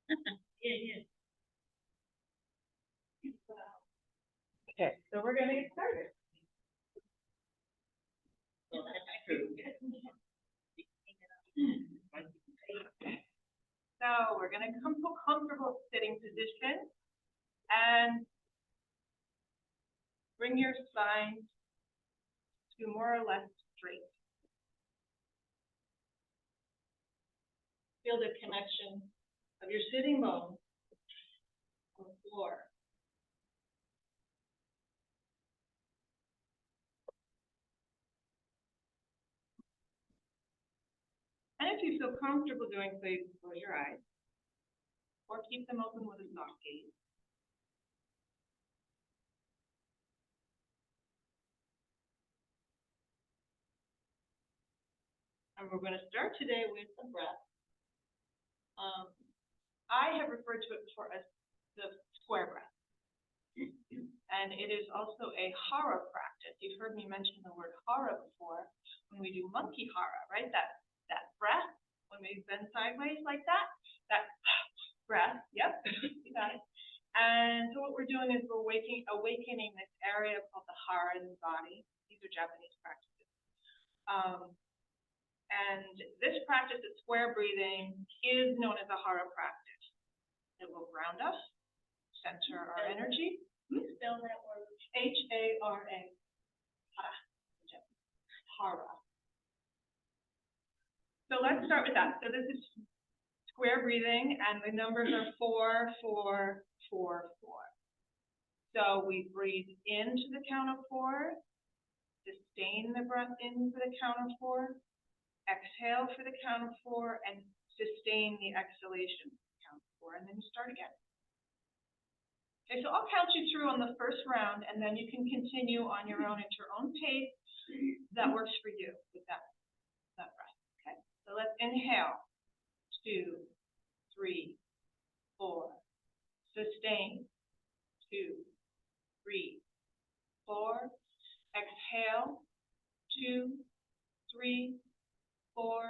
Yeah. Okay, so we're gonna get started. Well, that's true. So we're gonna come to a comfortable sitting position and bring your spine to more or less straight. Feel the connection of your sitting bones on the floor. And if you feel comfortable doing so, you can close your eyes or keep them open with a soft gaze. And we're going to start today with the breath. I have referred to it before as the square breath. And it is also a hara practice. You've heard me mention the word hara before when we do monkey hara, right? That breath, when we bend sideways like that breath, yep, you got it. And so what we're doing is we're awakening this area called the hara in the body. These are Japanese practices. And this practice of square breathing is known as a hara practice. It will ground us, center our energy. Spell that word. H-A-R-A. Hara. So let's start with that. So this is square breathing, and the numbers are 4, 4, 4, 4. So we breathe into the count of 4, sustain the breath in for the count of 4, exhale for the count of 4, and sustain the exhalation for the count of 4, and then you start again. Okay, so I'll count you through on the first round, and then you can continue on your own at your own pace that works for you with that breath. Okay, so let's inhale. 2, 3, 4. Sustain. 2, 3, 4. Exhale. 2, 3, 4.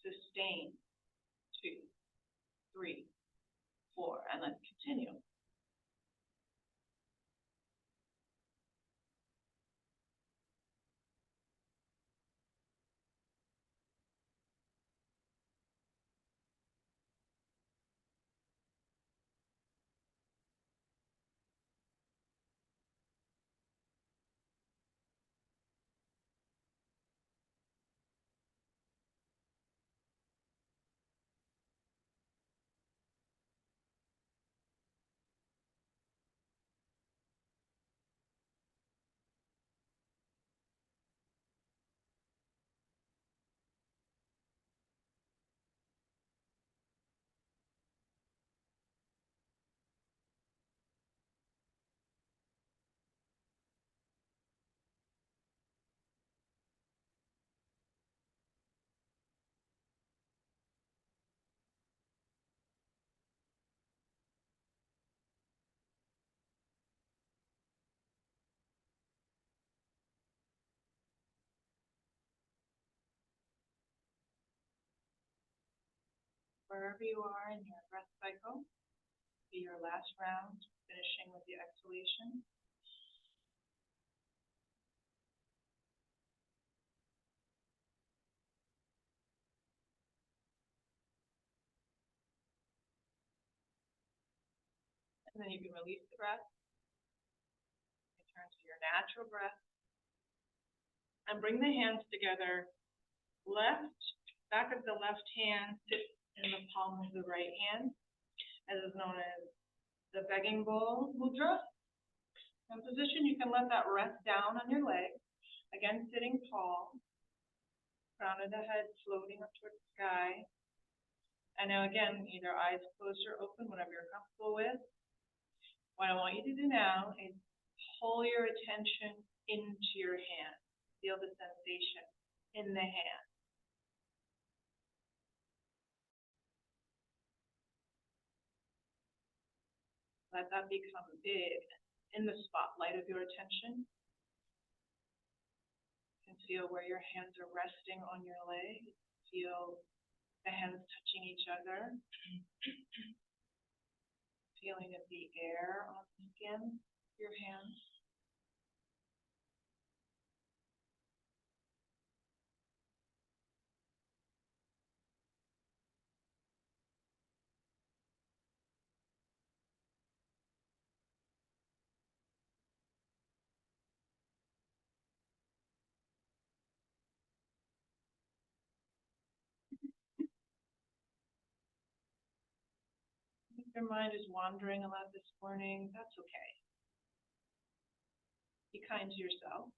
Sustain. 2, 3, 4. And let's continue. Wherever you are in your breath cycle, be your last round, finishing with the exhalation. And then you can release the breath, return to your natural breath, and bring the hands together. Back of the left hand sits in the palm of the right hand, as is known as the begging bowl mudra. In position, you can let that rest down on your leg. Again, sitting tall, crown of the head floating up towards the sky. And now again, either eyes closed or open, whatever you're comfortable with. What I want you to do now is pull your attention into your hand. Feel the sensation in the hand. Let that become big in the spotlight of your attention. You can feel where your hands are resting on your leg. Feel The hands touching each other. Feeling of the air on the skin of your hands. If your mind is wandering a lot this morning, that's okay. Be kind to yourself.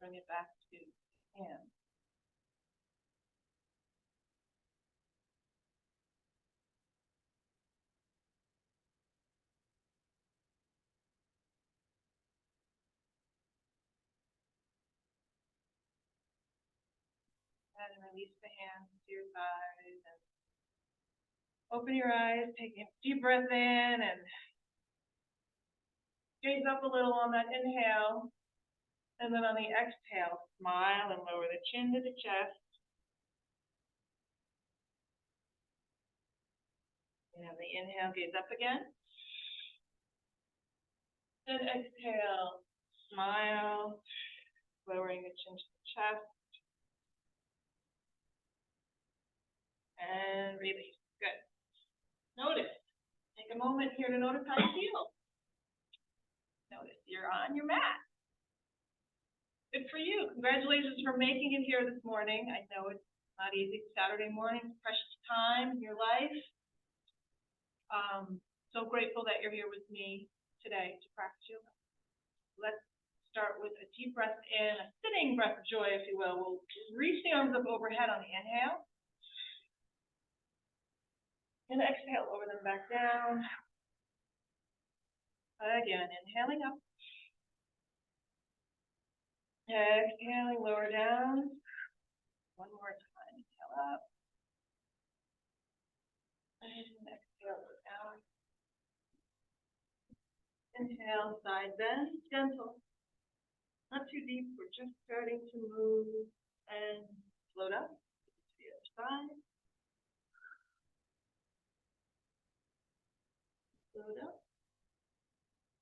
Bring it back to hands. And release the hands to your thighs. And open your eyes, take a deep breath in and gaze up a little on that inhale. And then on the exhale, smile and lower the chin to the chest. And on the inhale, gaze up again. And exhale, smile, lowering the chin to the chest. And release. Good. Notice. Take a moment here to notice how you feel. Notice you're on your mat. Good for you. Congratulations for making it here this morning. I know it's not easy. Saturday morning, precious time in your life. So grateful that you're here with me today to practice yoga. Let's start with a deep breath in, a sitting breath of joy, if you will. We'll reach the arms up overhead on the inhale. And exhale, lower them back down. Again, inhaling up. Exhaling, lower down. One more time. Inhale up. And exhale, lower down. Inhale, side bend, gentle. Not too deep, we're just starting to move. And float up to the other side. Float up.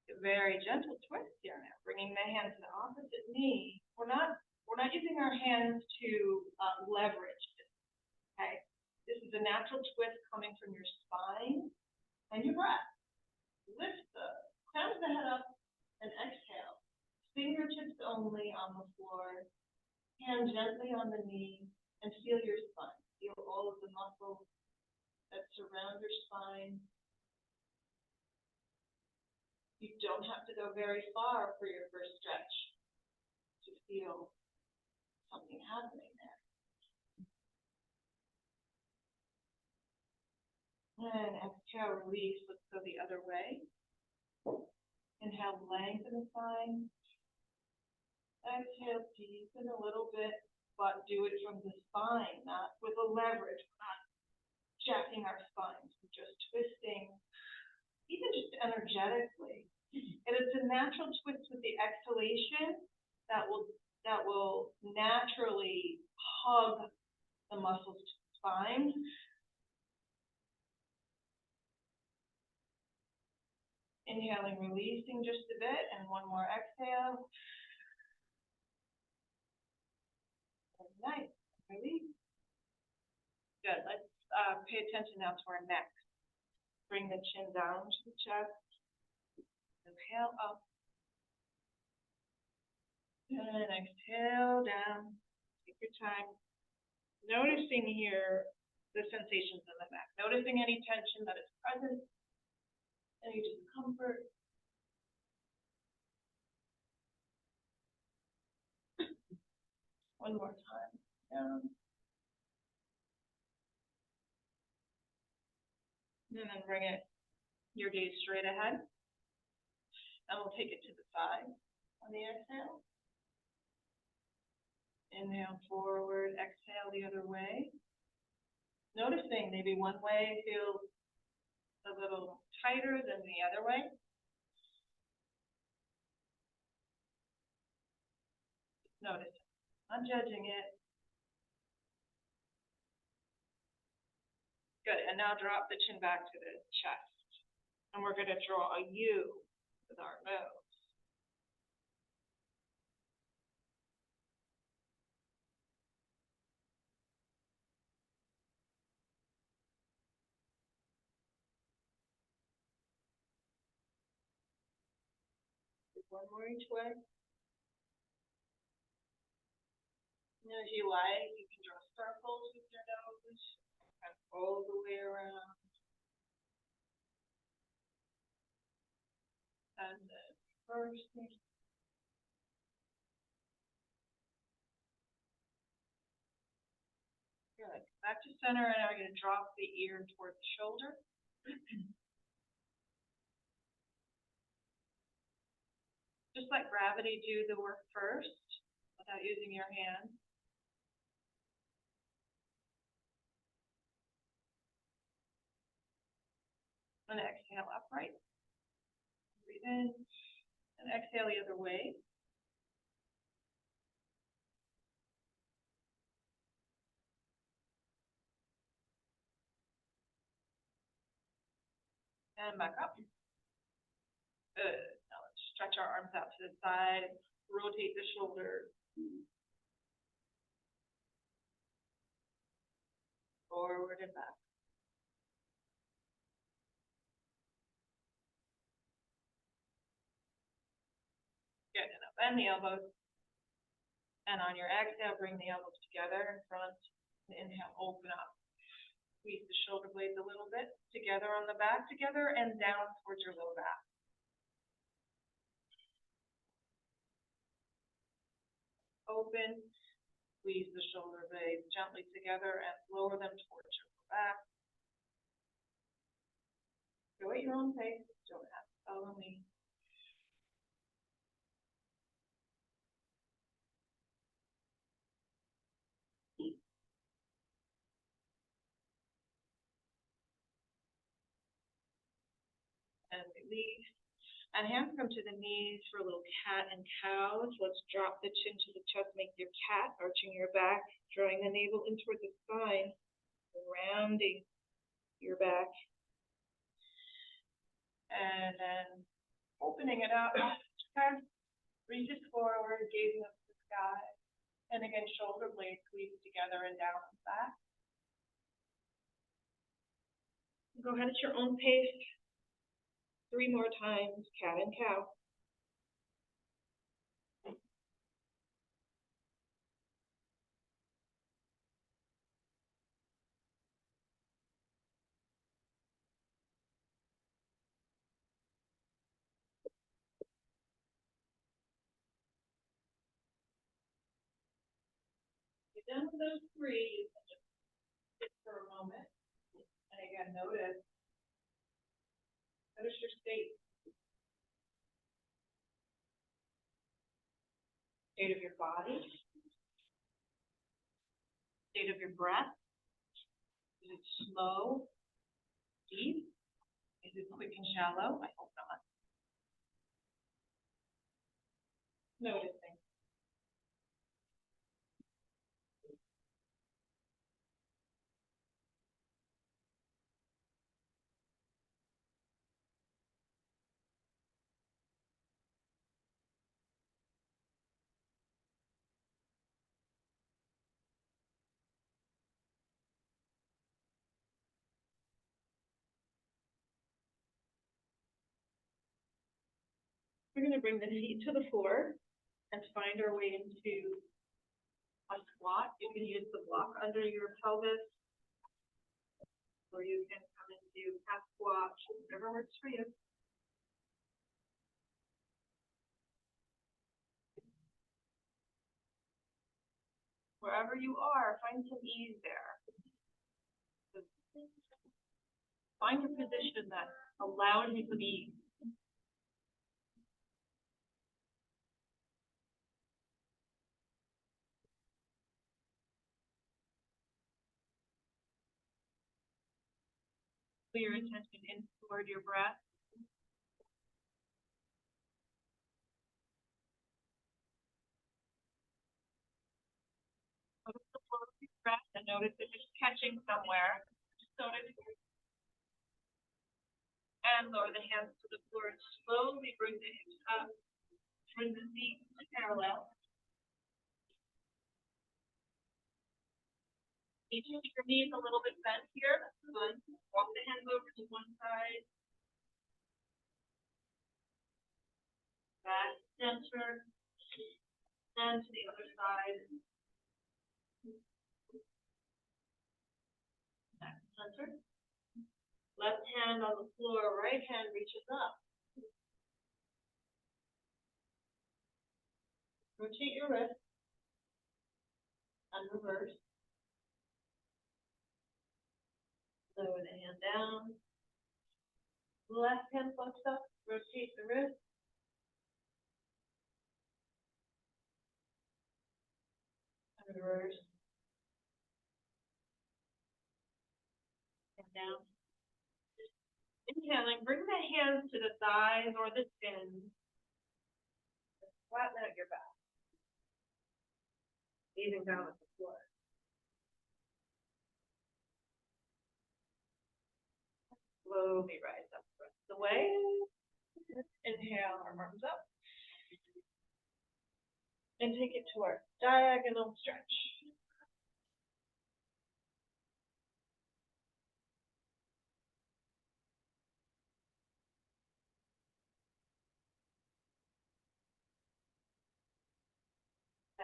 A very gentle twist here now, bringing the hand to the opposite knee. We're not using our hands to leverage this, okay? This is a natural twist coming from your spine and your breath. Lift the crown of the head up and exhale. Fingertips only on the floor, hand gently on the knee, and feel your spine. Feel all of the muscles that surround your spine. You don't have to go very far for your first stretch to feel something happening there. And exhale, release. Let's go the other way. Inhale, lengthen the spine. Exhale, deepen a little bit, but do it from the spine, not with a leverage. We're not jacking our spines. We're just twisting, even just energetically. And it's a natural twist with the exhalation that will naturally hug the muscles to the spine. Inhaling, releasing just a bit, and one more exhale. Nice. Release. Good. Let's pay attention now to our neck. Bring the chin down to the chest. Inhale up. And exhale down. Take your time. Noticing here the sensations in the neck. Noticing any tension that is present. Any discomfort. One more time. Down. And then bring your gaze straight ahead. And we'll take it to the side on the exhale. Inhale forward, exhale the other way. Noticing maybe one way feels a little tighter than the other way. Notice it. Not judging it. Good, and now drop the chin back to the chest. And we're gonna draw a U with our nose. One more each way. And as you like, you can draw circles with your nose and all the way around. And then first thing. Good. Back to center, and now we're going to drop the ear toward the shoulder. Just let gravity do the work first without using your hands. And exhale upright. Breathe in and exhale the other way. And back up. Good. Now let's stretch our arms out to the side. Rotate the shoulders. Forward and back. Good. And now bend the elbows. And on your exhale, bring the elbows together in front. And inhale, open up. Squeeze the shoulder blades a little bit. Together on the back, together and down towards your low back. Open. Squeeze the shoulder blades gently together and lower them towards your low back. Go at your own pace. Don't have to follow me. And release. And hands come to the knees for a little cat and cow. So let's drop the chin to the chest, make your cat, arching your back, drawing the navel in toward the spine, rounding your back. And then opening it up, okay. Reaches forward, gazing up to the sky. And again, shoulder blades squeeze together and down on the back. Go ahead at your own pace. 3 more times, cat and cow. You're done with those 3, you can just sit for a moment. And again, notice your state. State of your body. State of your breath. Is it slow, deep? Is it quick and shallow? I hope not. Noticing. We're going to bring the feet to the floor and find our way into a squat. You can use the block under your pelvis, or you can come into half squat, whatever works for you. Wherever you are, find some ease there. Find a position that allows you to be. Put your attention in toward your breath. notice if it's catching somewhere. Just notice. And lower the hands to the floor. Slowly bring the hips up. Bring the feet parallel. You can keep your knees a little bit bent here. That's good. Walk the hands over to one side. Back center. And to the other side. Back center. Left hand on the floor, right hand reaches up. Rotate your wrist. And reverse. Lower the hand down. Left hand flips up. Rotate the wrist. And reverse. And down. Inhaling, bring the hands to the thighs or the shins. Flatten out your back. Leaving down at the floor. Slowly rise up the rest of the way. Inhale, our arms up. And take it to our diagonal stretch.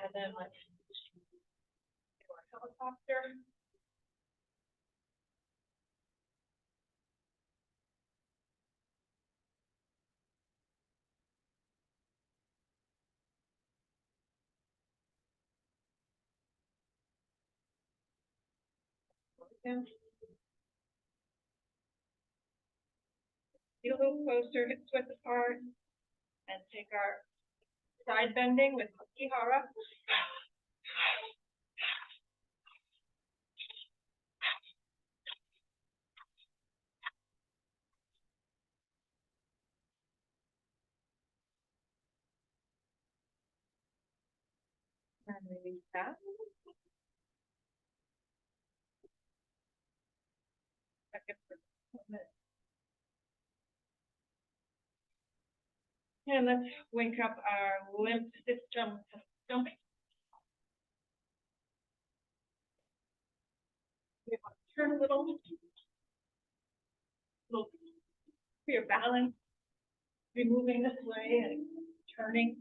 And then let's do our helicopter. Get a little closer, hips width apart, and take our side bending with Ihara. And release that. And let's wake up our lymph system to stomach. Turn a little for your balance. Be moving this way and turning.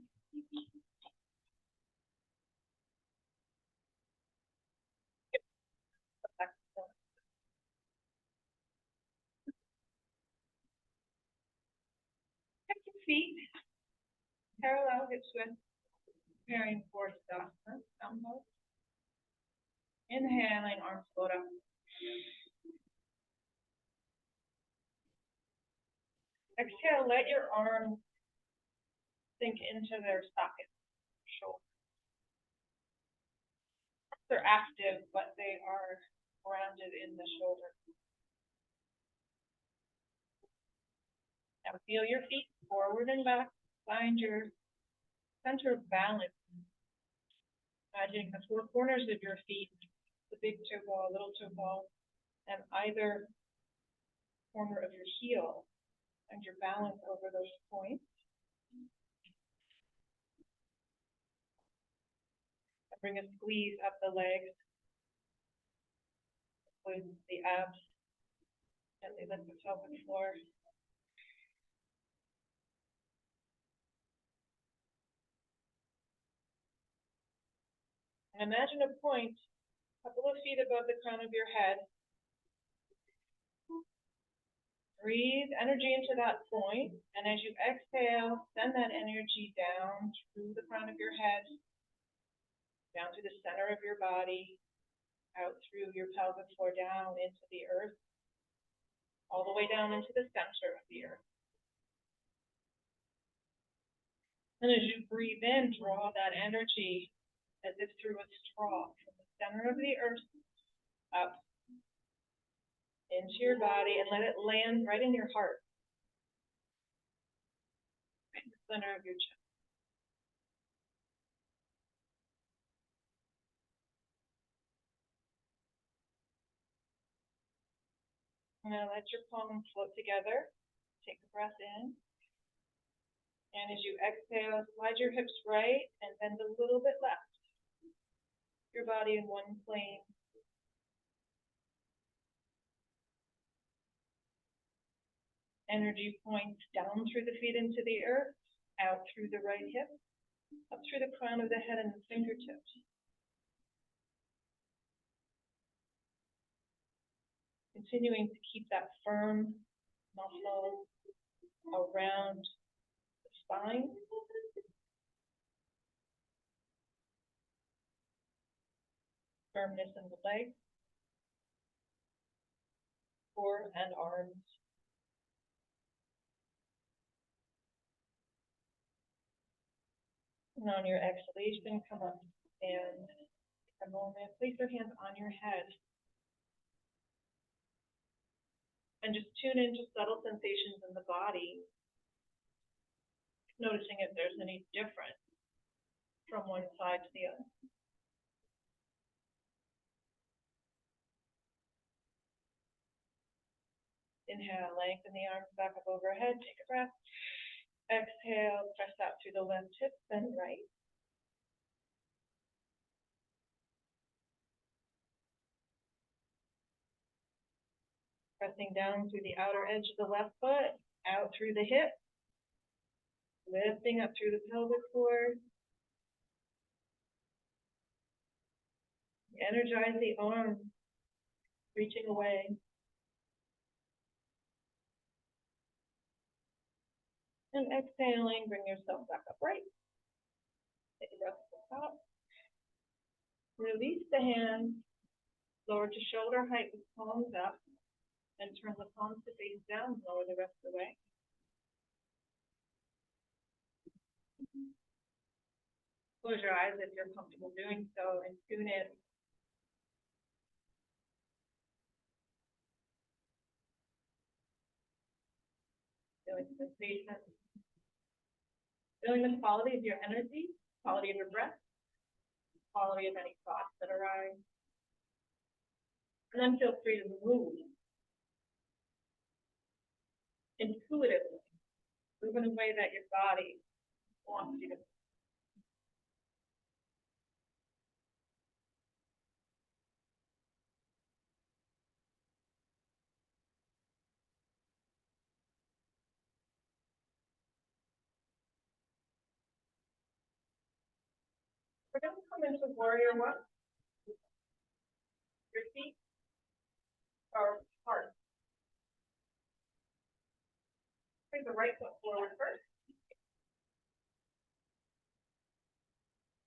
Check your feet. Parallel hips width. Preparing for Stasana. Inhaling, arms float up. Exhale, let your arms sink into their socket. Shoulder. They're active, but they are grounded in the shoulder. Now feel your feet forward and back. Find your center of balance. Imagining the four corners of your feet, the big toe ball, little toe ball, and either corner of your heel, and your balance over those points. And bring a squeeze up the legs, squeeze the abs, gently lift the pelvic floor. And imagine a point a couple of feet above the crown of your head. Breathe energy into that point, and as you exhale, send that energy down through the crown of your head, down to the center of your body, out through your pelvic floor, down into the earth, all the way down into the center of the earth. And as you breathe in, draw that energy as if through a straw from the center of the earth up into your body and let it land right in your heart, right in the center of your chest. Now let your palms float together. Take a breath in. And as you exhale, slide your hips right and bend a little bit left. Your body in one plane. Energy points down through the feet into the earth, out through the right hip, up through the crown of the head and the fingertips. Continuing to keep that firm muscle around the spine. Firmness in the legs, core and arms. And on your exhalation, come up and take a moment. Place your hands on your head. And just tune into subtle sensations in the body, noticing if there's any difference from one side to the other. Inhale, lengthen the arms back up overhead, take a breath. Exhale, press out through the left hip, then right. Pressing down through the outer edge of the left foot, out through the hip. Lifting up through the pelvic floor. Energize the arms, reaching away. And exhaling, bring yourself back upright. Take a breath at the top. Release the hands, lower to shoulder height with palms up, and turn the palms to face down, lower the rest of the way. Close your eyes if you're comfortable doing so, and tune in. Feeling sensation. Feeling the quality of your energy, quality of your breath, quality of any thoughts that arise. And then feel free to move intuitively, move in a way that your body wants you to. We're going to come into warrior one. Your feet are apart. Bring the right foot forward first.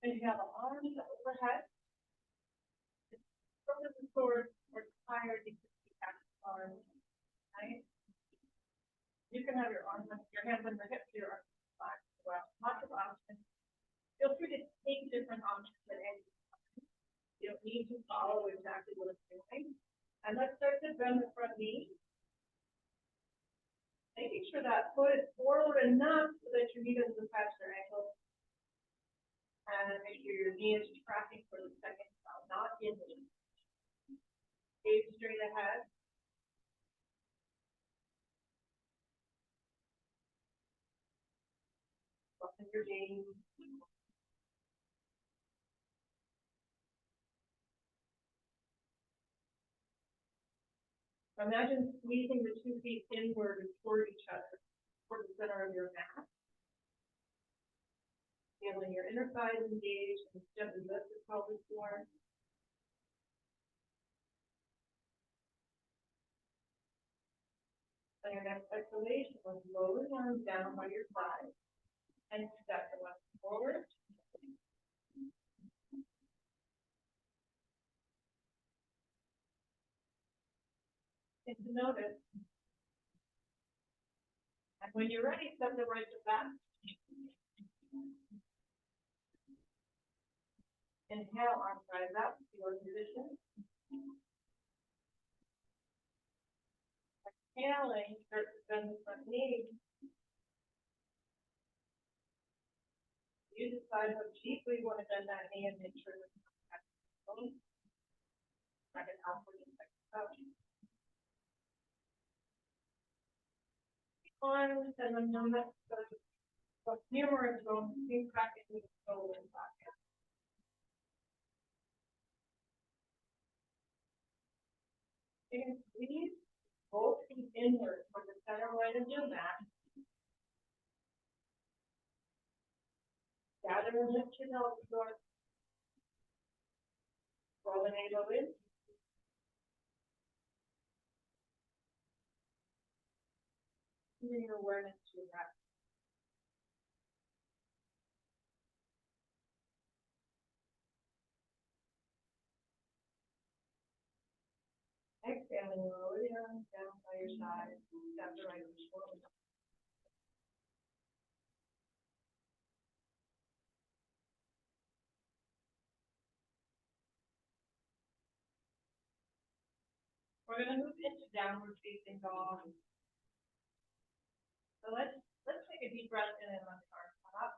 Inhale the arms overhead. From the sword or tired, you can see back the arms. Right? You can have your arms, your hands on your hips, your arms back as well. Lots of options. Feel free to take different options at any time. You don't need to follow exactly what it's doing. And let's start to bend the front knee. Making sure that foot is forward enough so that your knee doesn't touch your ankle. And make sure your knee is tracking for the second round, not in the knee. Gaze straight ahead. Soften your gaze. Imagine squeezing the 2 feet inward toward each other, toward the center of your mat. Feeling your inner thighs engaged and gently lift the pelvic floor. On your next exhalation, lower the arms down by your side and step the left forward. And to notice. And when you're ready, step the right to back. Inhale, arms rise up to your position. Exhaling, start to bend the front knee. You decide how deeply you want to bend that knee and make sure that it's not like an outward and out. the humor is going back into the shoulder socket. You can squeeze both feet inward from the center line of your mat. Gather and lift your nose north. Roll the navel in. Bring your awareness to your breath. Exhaling, lower the arms down by your side. Step the right foot forward. We're going to move into downward facing dog. So let's take a deep breath in and let the arms come up.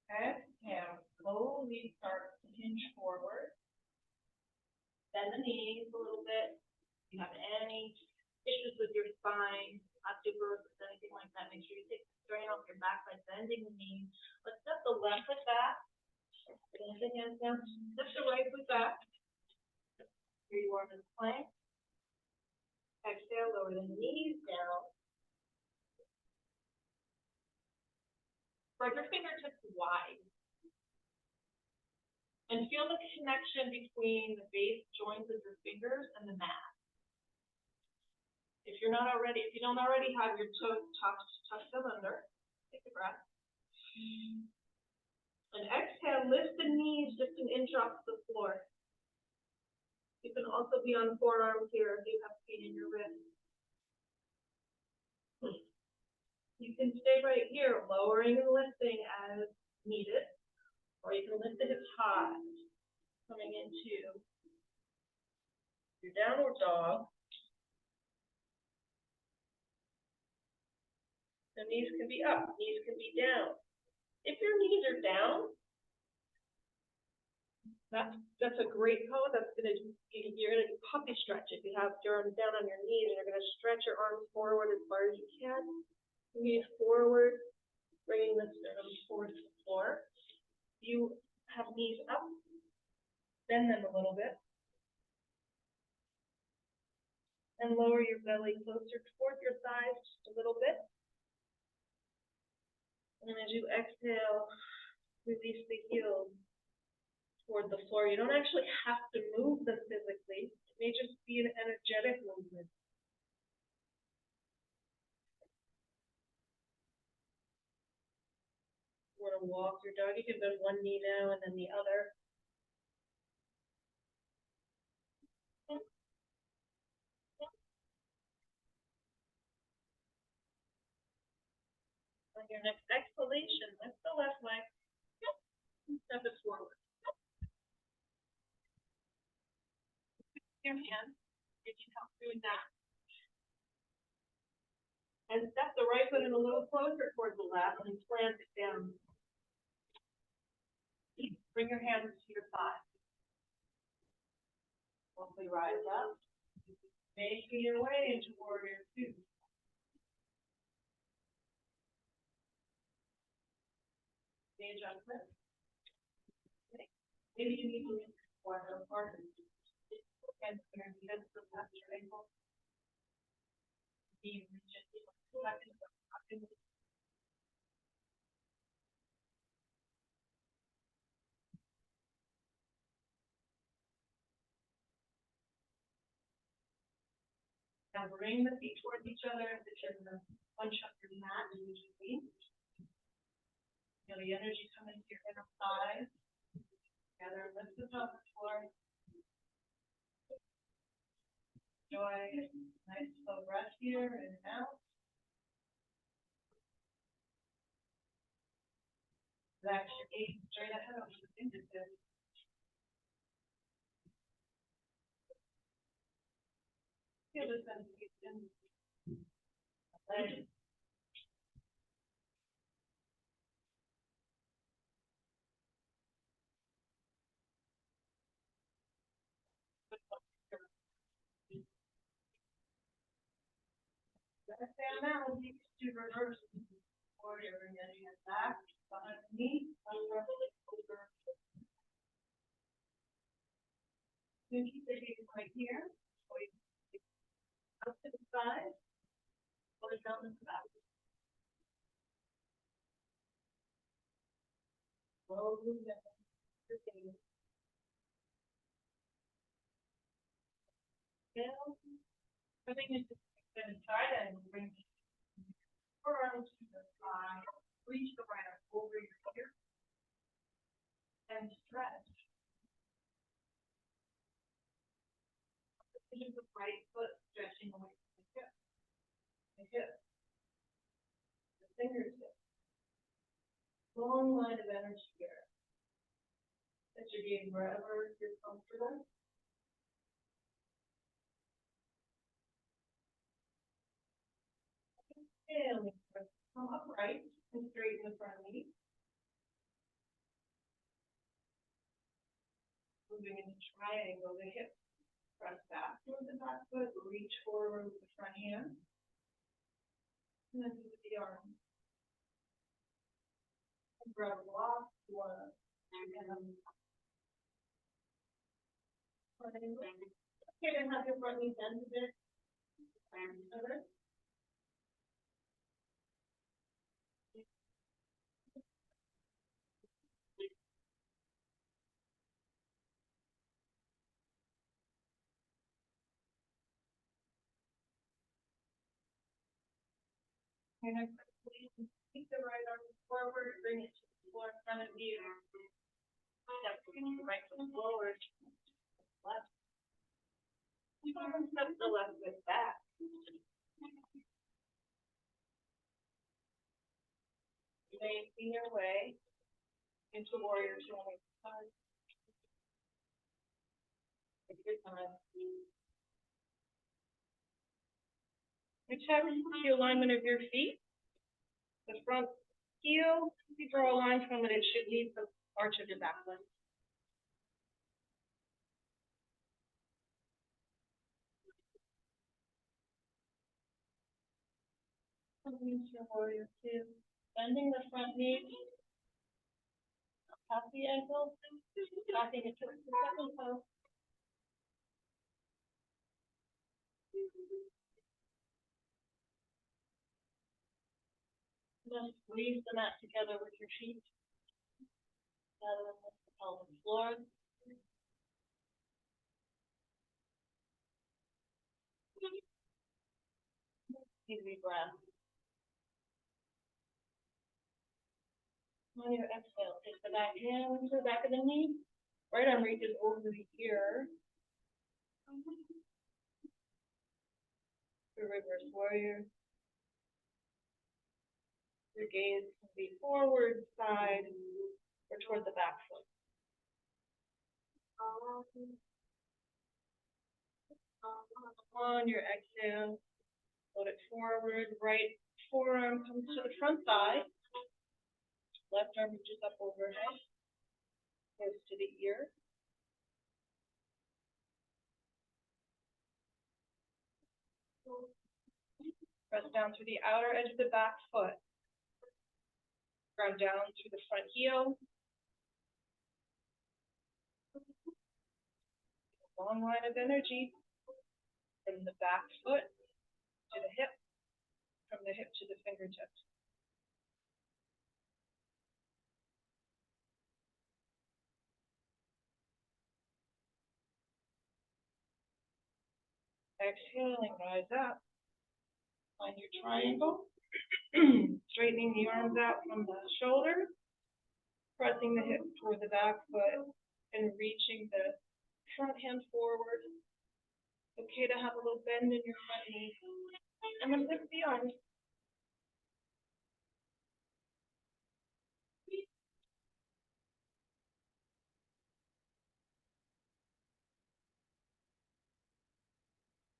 Exhale, slowly start to hinge forward. Bend the knees a little bit. If you have any issues with your spine, osteoporosis, anything like that, make sure you take the strain off your back by bending the knees. Let's step the left foot back. Bend the hands down. Step the right foot back. Here you are in the plank. Exhale, lower the knees down. Spread your fingertips wide. And feel the connection between the base joints of your fingers and the mat. If you don't already have your toes tuck them under, take a breath. And exhale, lift the knees just an inch off the floor. You can also be on forearms here if you have pain in your wrist. You can stay right here, lowering and lifting as needed, or you can lift the hips high, coming into your downward dog. The knees can be up, knees can be down. If your knees are down, that's a great pose. You're gonna do puppy stretch. If you have your arms down on your knees, and you're gonna stretch your arms forward as far as you can. Knees forward, bringing the sternum towards the floor. You have knees up, bend them a little bit, and lower your belly closer toward your thighs just a little bit. And as you exhale, release the heels toward the floor. You don't actually have to move them physically. It may just be an energetic movement. You want to walk your dog, you can bend one knee now and then the other. On your next exhalation, lift the left leg, step it forward. Your hand, if you help doing that. And step the right foot in a little closer towards the left and plant it down. Bring your hands to your thighs. Slowly rise up, making your way into warrior two. The adjustment. Maybe you need to lean forward or harder. And head to past your ankle. Be rigid. Now bring the feet towards each other, and the punch up your mat immediately. Feel the energy come into your inner thighs. Together, lift the pelvic floor. Enjoy a nice slow breath here in and out. Relax your gaze straight ahead of the fingertips. Feel the sensation. Exhale now, you do reverse warrior and then hand back behind the knee, over. You keep the knees right here, or you up to the side, or down to the back. Slowly down to the knee. Everything is just extended side and bring forearms to the side, reach the right arm over your ear, and stretch. This is the right foot stretching away from the hip. The hip. The fingertips. Long line of energy here. That you're getting wherever you're comfortable. And come upright and straighten the front knee. Moving into triangle, the hips press back with the back foot, reach forward with the front hand. And then with the arm. And grab a block, one, and triangle. Okay, then have your front knee bend a bit. Other. And I keep the right arm forward, bring it to the floor in front of you. Step right foot forward. Left. Step the left foot back. Making your way into warrior two on the side. Take your time. Whichever the alignment of your feet, the front heel, if you draw a line from it, it should meet the arch of your back leg. Into your warrior two. Bending the front knee, past the ankle, backing it towards the second toe. Then squeeze the mat together with your feet. Rather than the pelvic floor. Easy breath. On your exhale, take the back hand to the back of the knee. Right arm reaches over the ear. The reverse warrior. Your gaze can be forward, side, or toward the back foot. On your exhale, float it forward. Right forearm comes to the front thigh. Left arm reaches up overhead. Goes to the ear. Press down through the outer edge of the back foot. Ground down through the front heel. Long line of energy from the back foot to the hip, from the hip to the fingertips. Exhaling, rise up. Find your triangle. Straightening the arms out from the shoulders. Pressing the hip toward the back foot and reaching the front hand forward. Okay to have a little bend in your front knee. And then lift the arms.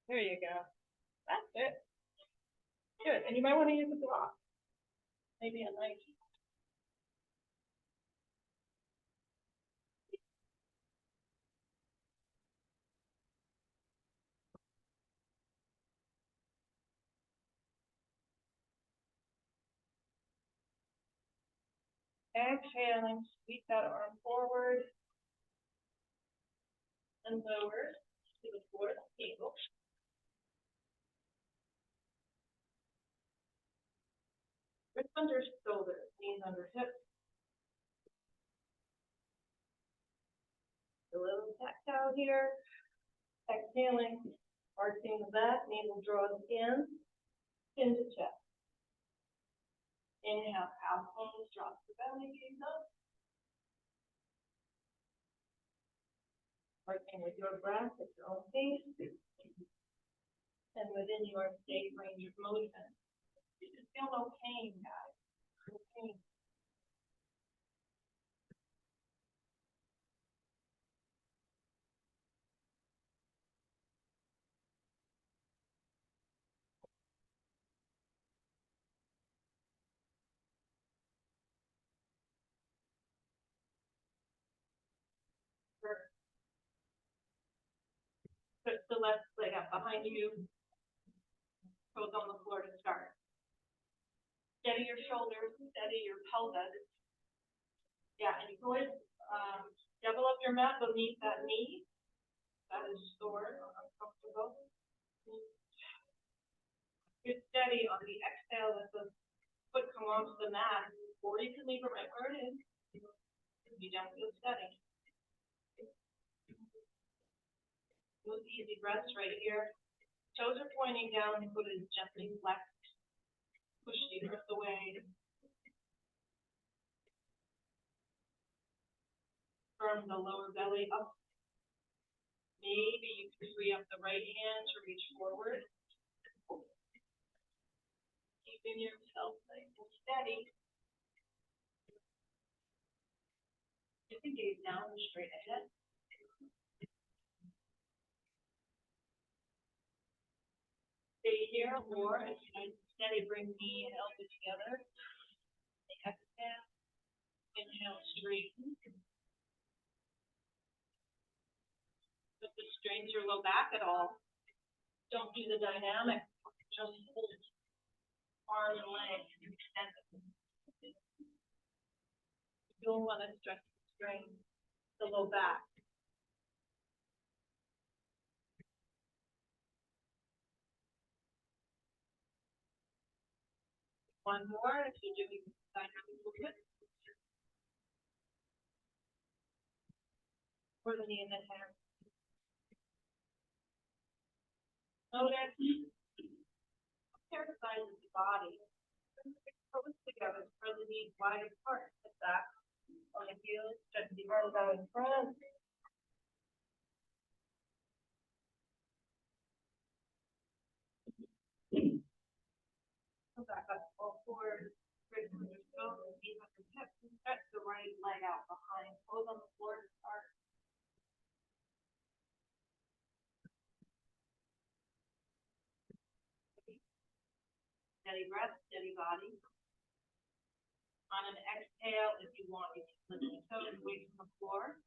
There you go. That's it. Good. And you might want to use a block. Maybe a nice. Exhaling, sweep that arm forward and lower to the floor of the table. Wrists under shoulders, knees under hips. A little tactile here. Exhaling, arching the back, navel draws in, chin to chest. Inhale, half pose, drop the belly, gaze up. Working with your breath at your own pace and within your safe range of motion. You just feel no pain, guys. No pain. Put the left leg up behind you. Toes on the floor to start. Steady your shoulders, steady your pelvis. Yeah, and you go ahead, double up your mat beneath that knee. That is sore or uncomfortable. Get steady on the exhale, let the foot come onto the mat, or you can leave it right where it is if you don't feel steady. Those easy breaths right here. Toes are pointing down, foot is gently flexed. Push the earth away. Firm the lower belly up. Maybe you can free up the right hand to reach forward. Keeping yourself nice and steady. You can gaze down and straight ahead. Stay here, or if you're nice and steady, bring knee and elbow together. Exhale. Inhale, straighten. If this strains your low back at all, don't do the dynamic. Just hold arm and leg and extend it. You don't want to stretch and strain the low back. One more if you're doing dynamic movement. Or the knee and the hand. Notice exercise of the body. Pose together, spread the knees wide apart. Sit back on the heels, stretch the arms out in front. Come back up, all fours. Wrists under shoulders, knees under hips, and stretch the right leg out behind. Toes on the floor to start. Steady breath, steady body. On an exhale, if you want, you can lift your toes away from the floor.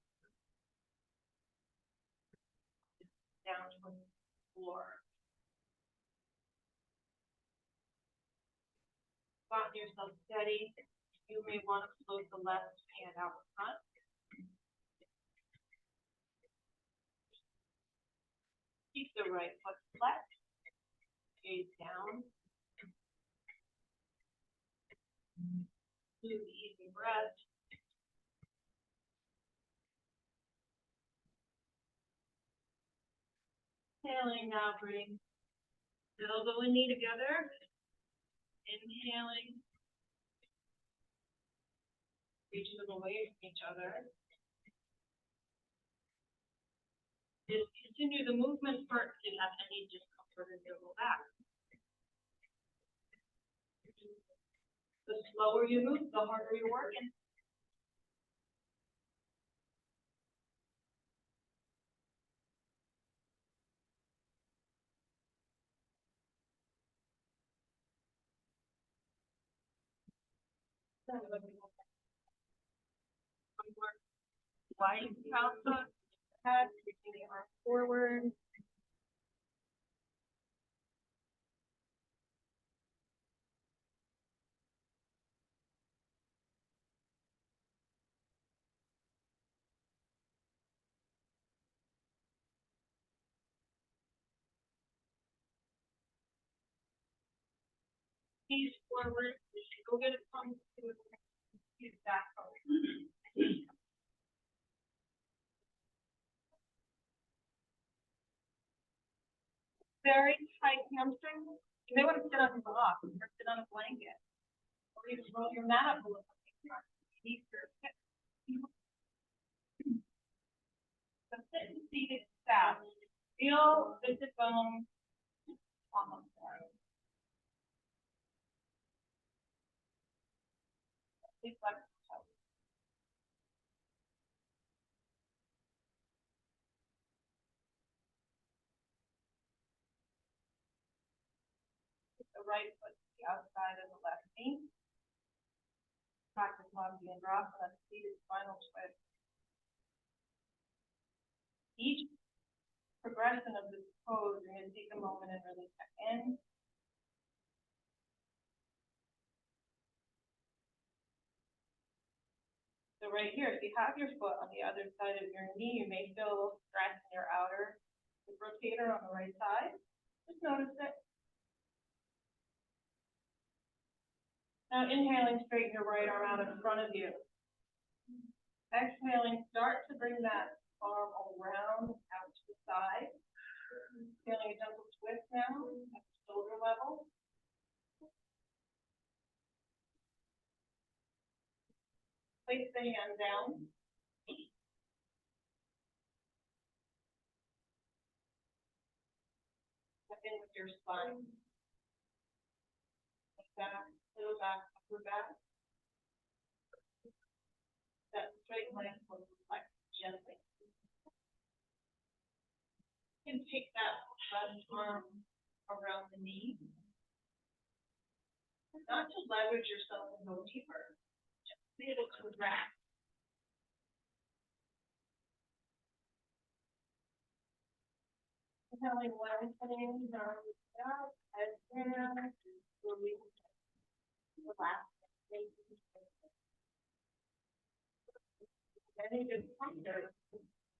Down towards the floor. Spot yourself steady. You may want to float the left hand out front. Keep the right foot flexed. Gaze down. Do the easy breath. Exhaling now, bring elbow and knee together. Inhaling. Reach them away from each other. Just continue the movement part if you have any discomfort in your low back. The slower you move, the harder you're working. One more. Wide salsa. Head, reaching the arm forward. Knees forward, go get it from the back forward. Very tight hamstrings. You may want to sit on a block or sit on a blanket. Or even roll your mat up a little bit. Knees are hip. So sit and seated staff. Feel the sit bone on the floor. Please flex the toes. Put the right foot to the outside of the left knee. Practice Mountain drop on a seated spinal twist. Each progression of this pose, you're going to take a moment and really check in. So right here, if you have your foot on the other side of your knee, you may feel a little stretch in your outer rotator on the right side. Just notice it. Now inhaling, straighten your right arm out in front of you. Exhaling, start to bring that arm around out to the side. Feeling a gentle twist now at the shoulder level. Place the hand down. Check in with your spine. Back, little back, upper back. That straight leg will flex gently. You can take that left arm around the knee. Not to leverage yourself and go deeper. Just be able to rest. Inhaling, lengthening, arms out, head down, release, relax. Any discomfort,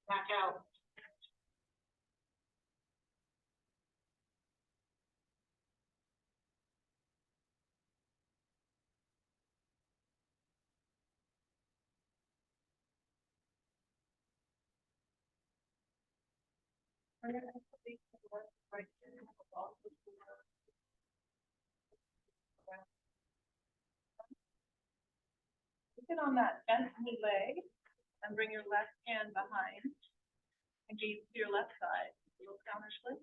back out. We're going to place the left right hand above the floor. Sit on that bent knee leg and bring your left hand behind and gaze to your left side. A little counter split.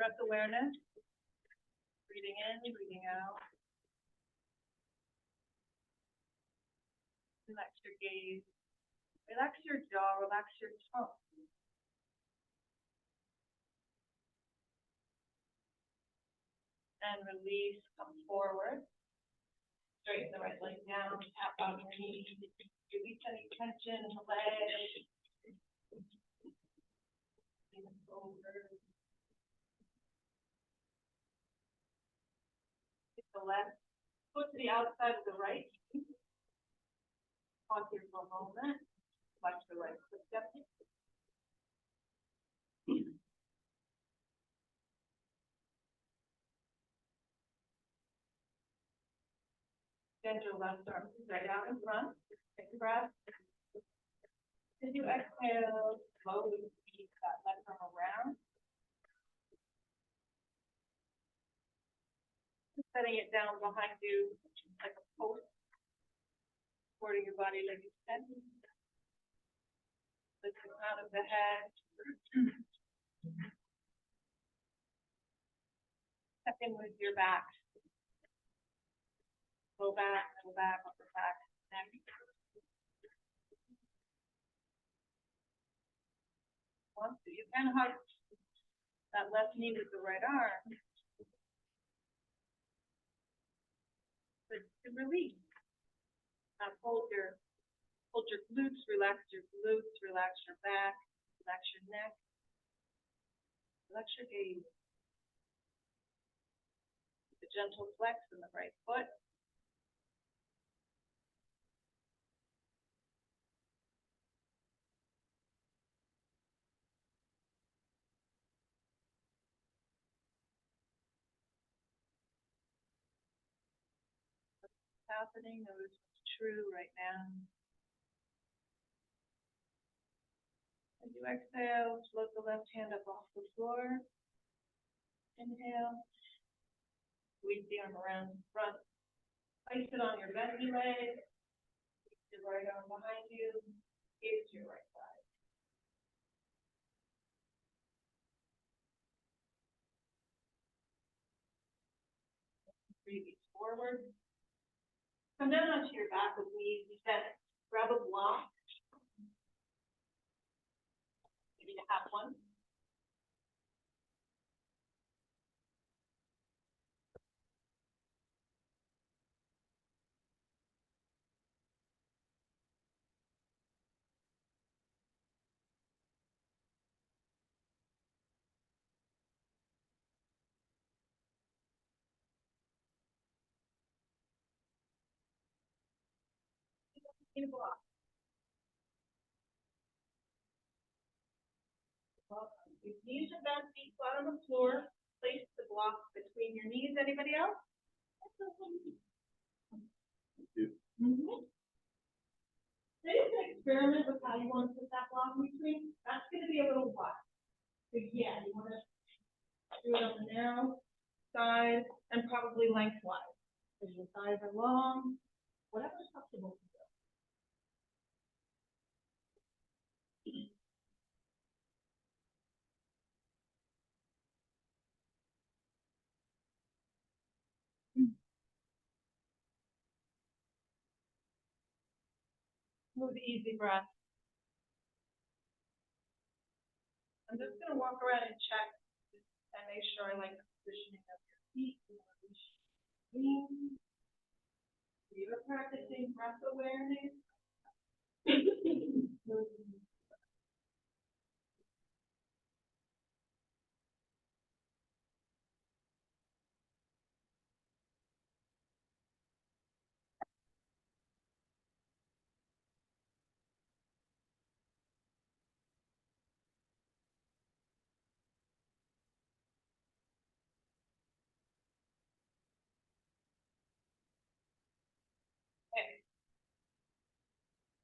Breath awareness. Breathing in, breathing out. Relax your gaze. Relax your jaw, relax your tongue. And release, come forward. Straighten the right leg down, tap out your knee. Release any tension in the leg. Over. Take the left foot to the outside of the right. Pause here for a moment. Flex the right foot gently. Bend your left arm right out in front. Take a breath. As you exhale, slowly squeeze that left arm around. Setting it down behind you like a post, supporting your body like you said. Lift the crown of the head. Check in with your back. Low back, upper back, neck. Once you can hug that left knee with the right arm. But to release. Now hold your glutes, relax your back, relax your neck, relax your gaze. With a gentle flex in the right foot. happening. Notice what's true right now. As you exhale, float the left hand up off the floor. Inhale. Squeeze the arm around the front. Place it on your bendy leg. Your right arm behind you. Gaze to your right side. Breathe forward. Come down onto your back with knees bent. Grab a block. Maybe to have one. In a block. Your knees are bent, feet flat on the floor. Place the block between your knees. Anybody else? Take an experiment with how you want to put that block in between. That's going to be a little wide. So yeah, you want to do it on the narrow side and probably lengthwise. Because your thighs are long, whatever's comfortable for you. Smooth, easy breath. I'm just going to walk around and check and make sure I like the positioning of your feet. You are practicing breath awareness. Okay.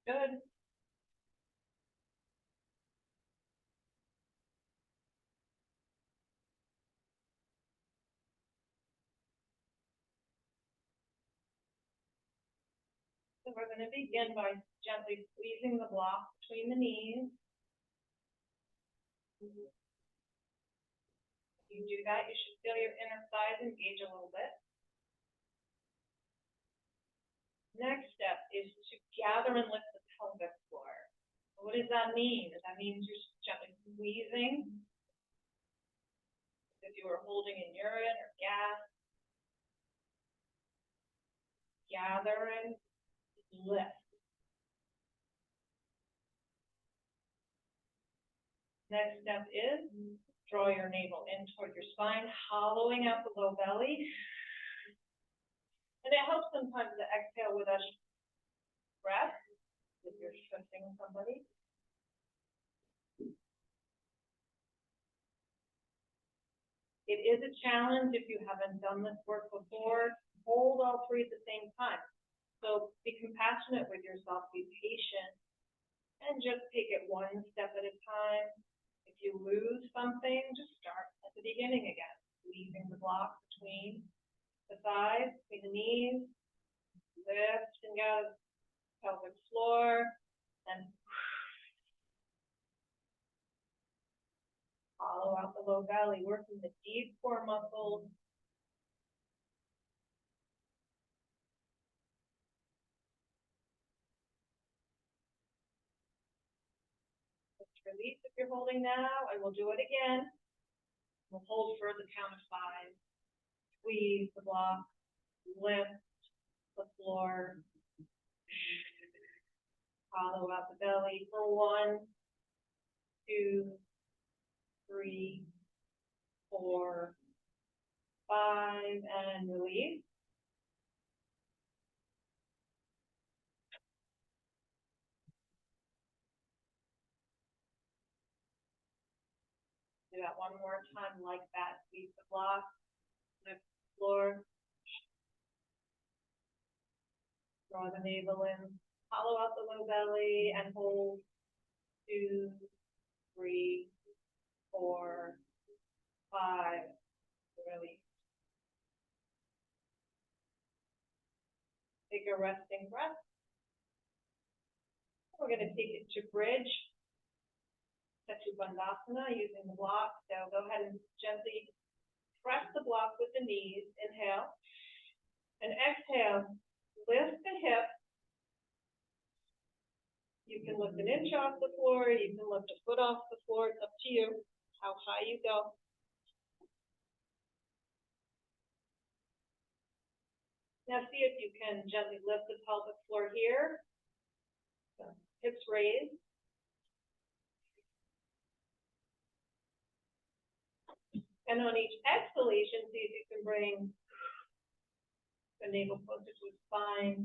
Good. So we're going to begin by gently squeezing the block between the knees. If you do that, you should feel your inner thighs engage a little bit. Next step is to gather and lift the pelvic floor. What does that mean? That means you're gently squeezing. If you were holding in urine or gas, gather and lift. Next step is draw your navel in toward your spine, hollowing out the low belly. And it helps sometimes to exhale with a breath if you're shifting somebody. It is a challenge if you haven't done this work before. Hold all three at the same time. So be compassionate with yourself, be patient, and just take it one step at a time. If you lose something, just start at the beginning again, leaving the block between the thighs, between the knees, lift and go pelvic floor, and hollow out the low belly, working the deep core muscles. Release if you're holding now, and we'll do it again. We'll hold for the count of 5. Squeeze the block, lift the floor, hollow out the belly for 1, 2, 3, 4, 5, and release. Do that one more time like that. Squeeze the block, lift the floor. Draw the navel in, hollow out the low belly, and hold 2, 3, 4, 5. Release. Take a resting breath. We're going to take it to bridge, Setu Bandhasana, using the block. So go ahead and gently press the block with the knees. Inhale. And exhale. Lift the hip. You can lift an inch off the floor. You can lift a foot off the floor. It's up to you how high you go. Now see if you can gently lift the pelvic floor here. So hips raised. And on each exhalation, see if you can bring the navel closer to the spine.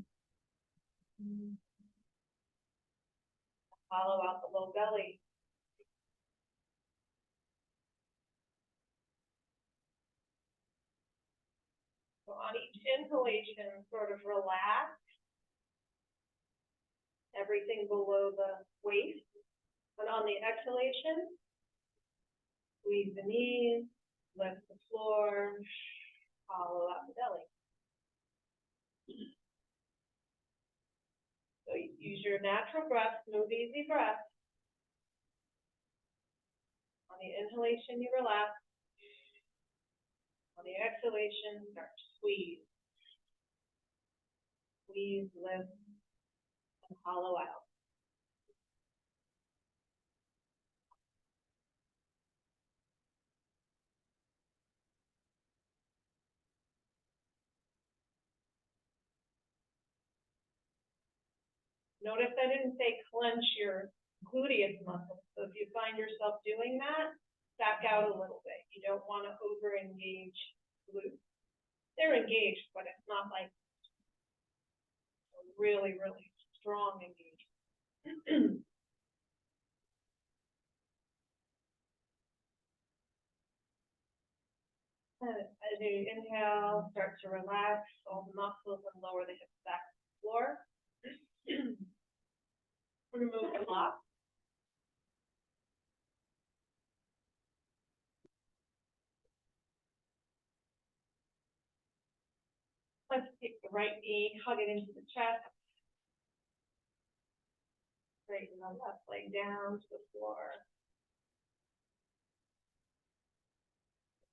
Hollow out the low belly. So on each inhalation, sort of relax everything below the waist. And on the exhalation, squeeze the knees, lift the floor, hollow out the belly. So use your natural breath, smooth, easy breath. On the inhalation, you relax. On the exhalation, start to squeeze. Squeeze, lift, and hollow out. Notice I didn't say clench your gluteus muscle. So if you find yourself doing that, back out a little bit. You don't want to over-engage glutes. They're engaged, but it's not like a really, really strong engagement. As you inhale, start to relax all the muscles and lower the hips back to the floor. Remove the block. Let's take the right knee, hug it into the chest. Straighten the left leg down to the floor.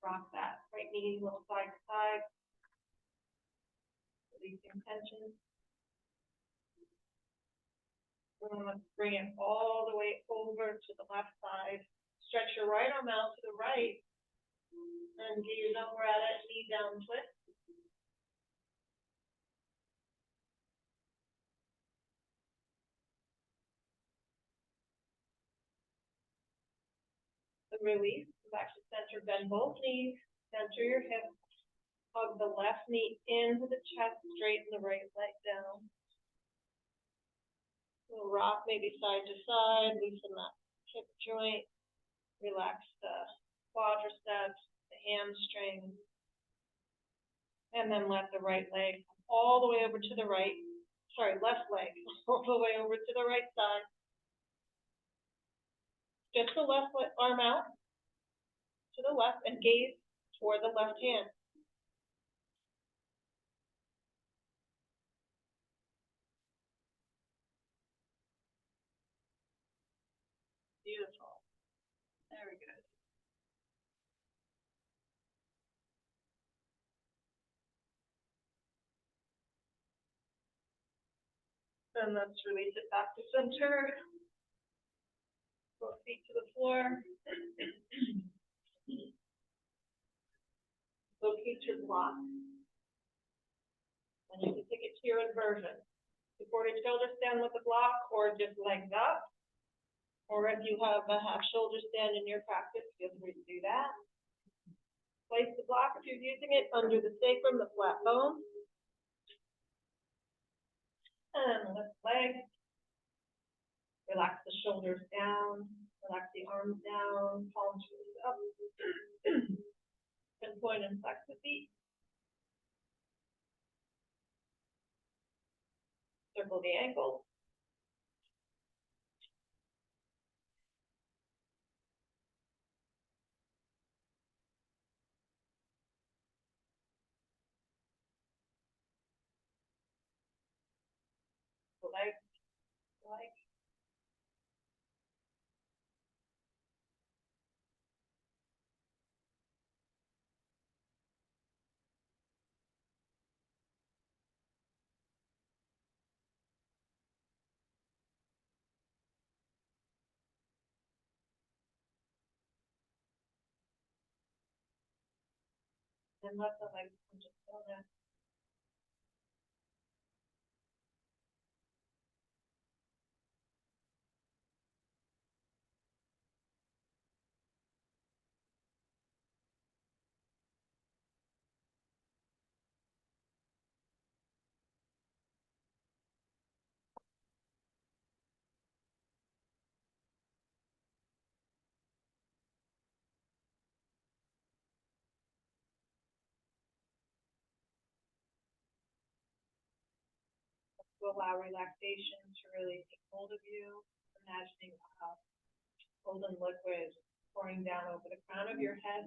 Rock that right knee a little side to side. Releasing tension. Let's bring it all the way over to the left side. Stretch your right arm out to the right. And gaze over at it, knee down twist. The release, back to center, bend both knees, center your hips, hug the left knee into the chest, straighten the right leg down. We'll rock maybe side to side, loosen that hip joint, relax the quadriceps, the hamstring, and then let the right leg all the way over to the right, left leg, all the way over to the right side. Just the left arm out to the left and gaze toward the left hand. Beautiful. Very good. And let's release it back to center. Both feet to the floor. Locate your block. And you can take it to your inversion. Supported shoulder stand with the block, or just legs up. Or if you have a half shoulder stand in your practice, feel free to do that. Place the block, if you're using it, under the sacrum, the flat bone. And lift legs. Relax the shoulders down. Relax the arms down. Palms release up. And point and flex the feet. Circle the ankles. Leg. And let the legs just go down. To allow relaxation to really take hold of you. Imagining golden liquid pouring down over the crown of your head,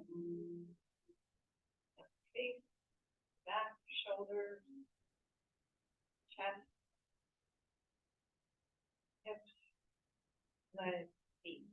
face, back, shoulders, chest, hips, legs, feet.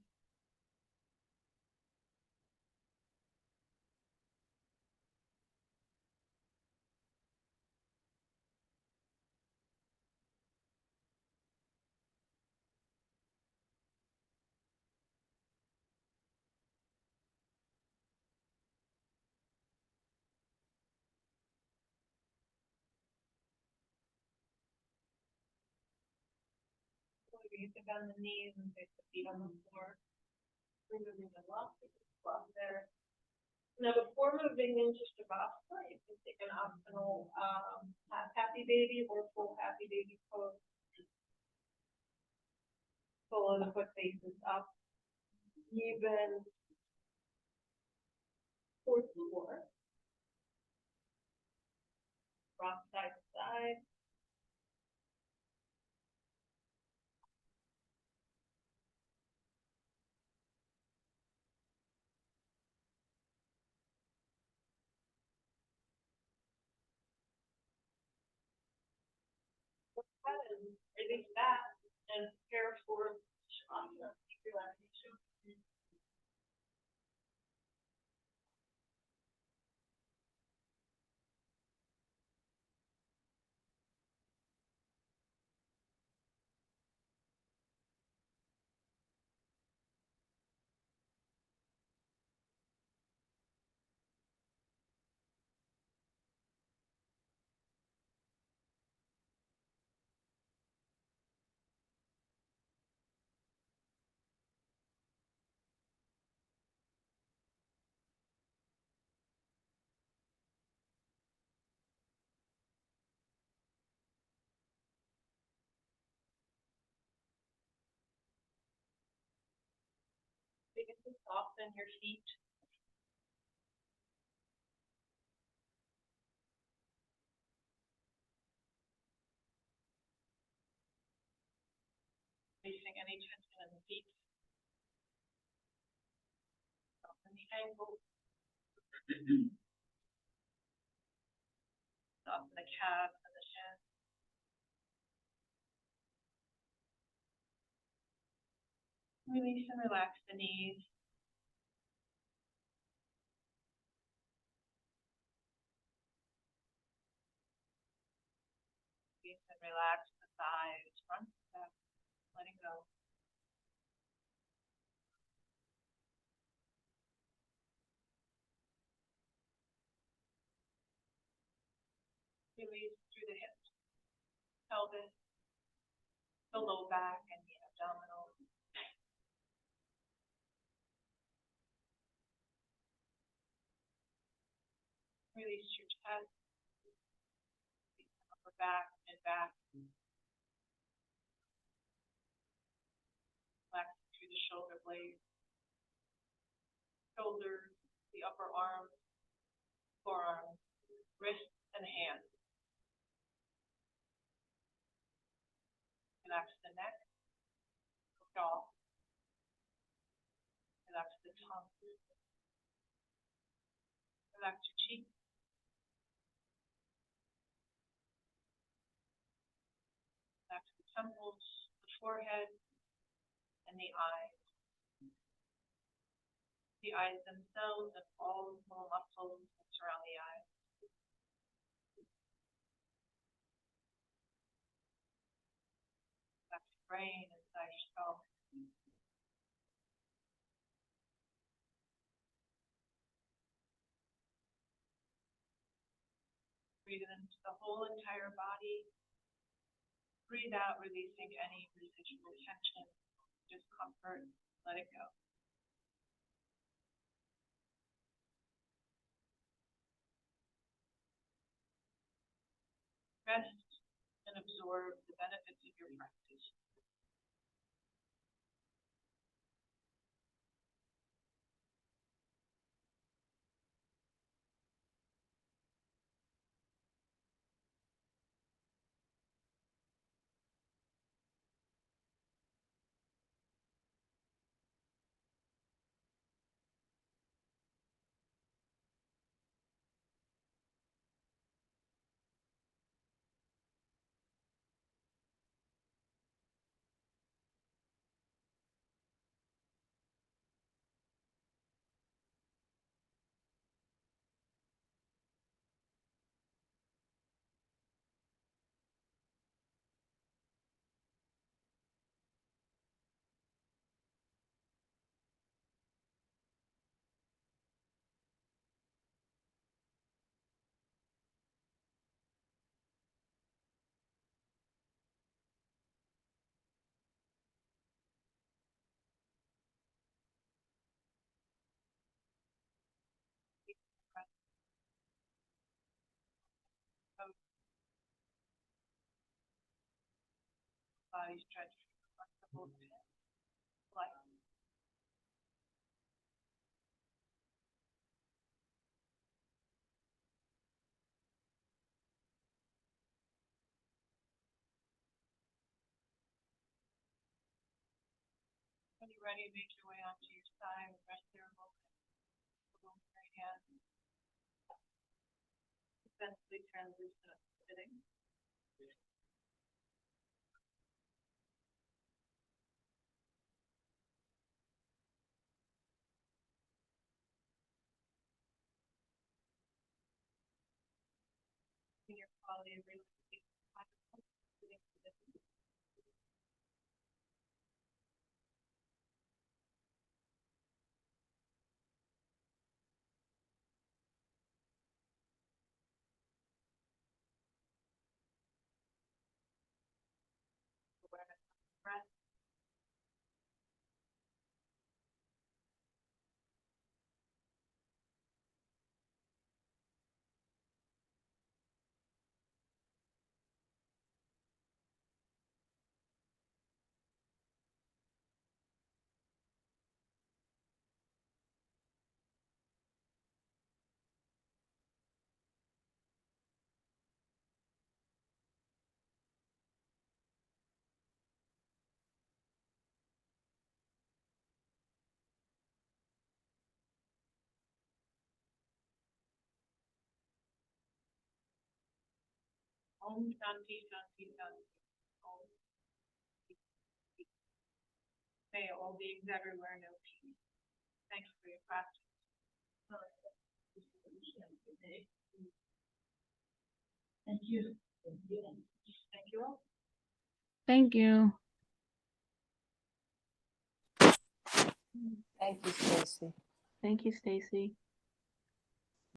You can bend the knees and place the feet on the floor. Removing the lump there. Now, before moving into Shavasana, you can take an optional happy baby or full happy baby pose. Pull the foot faces up, even towards the floor. Rock side to side. And release that and prepare for Shavasana, relaxation. Begin to soften your feet. Releasing any tension in the feet. Soften the ankles. Soften the calves and the shins. Release and relax the knees. Release and relax the thighs, front, back, letting go. Release through the hips, pelvis, the low back, and the abdominal. Release your chest, upper back, and back. Relax through the shoulder blades, shoulders, the upper arms, forearms, wrists, and hands. Relax the neck, jaw. Relax the tongue. Relax your cheeks. Relax the temples, the forehead, and the eyes. The eyes themselves and all the little muscles that surround the eyes. Relax your brain inside your skull. Breathe into the whole entire body. Breathe out, releasing any residual tension, discomfort. Let it go. Rest and absorb the benefits of your practice. Body stretch, comfortable, light. When you're ready, make your way onto your side, rest there a moment. Move your hands. Essentially transition sitting. In your quality of release. Awareness of the breath. Om Shanti Shanti Shanti. Om. May all beings everywhere know peace. Thanks for your practice. Thank you. Thank you all. Thank you. Thank you, Stacy. Thank you, Stacy.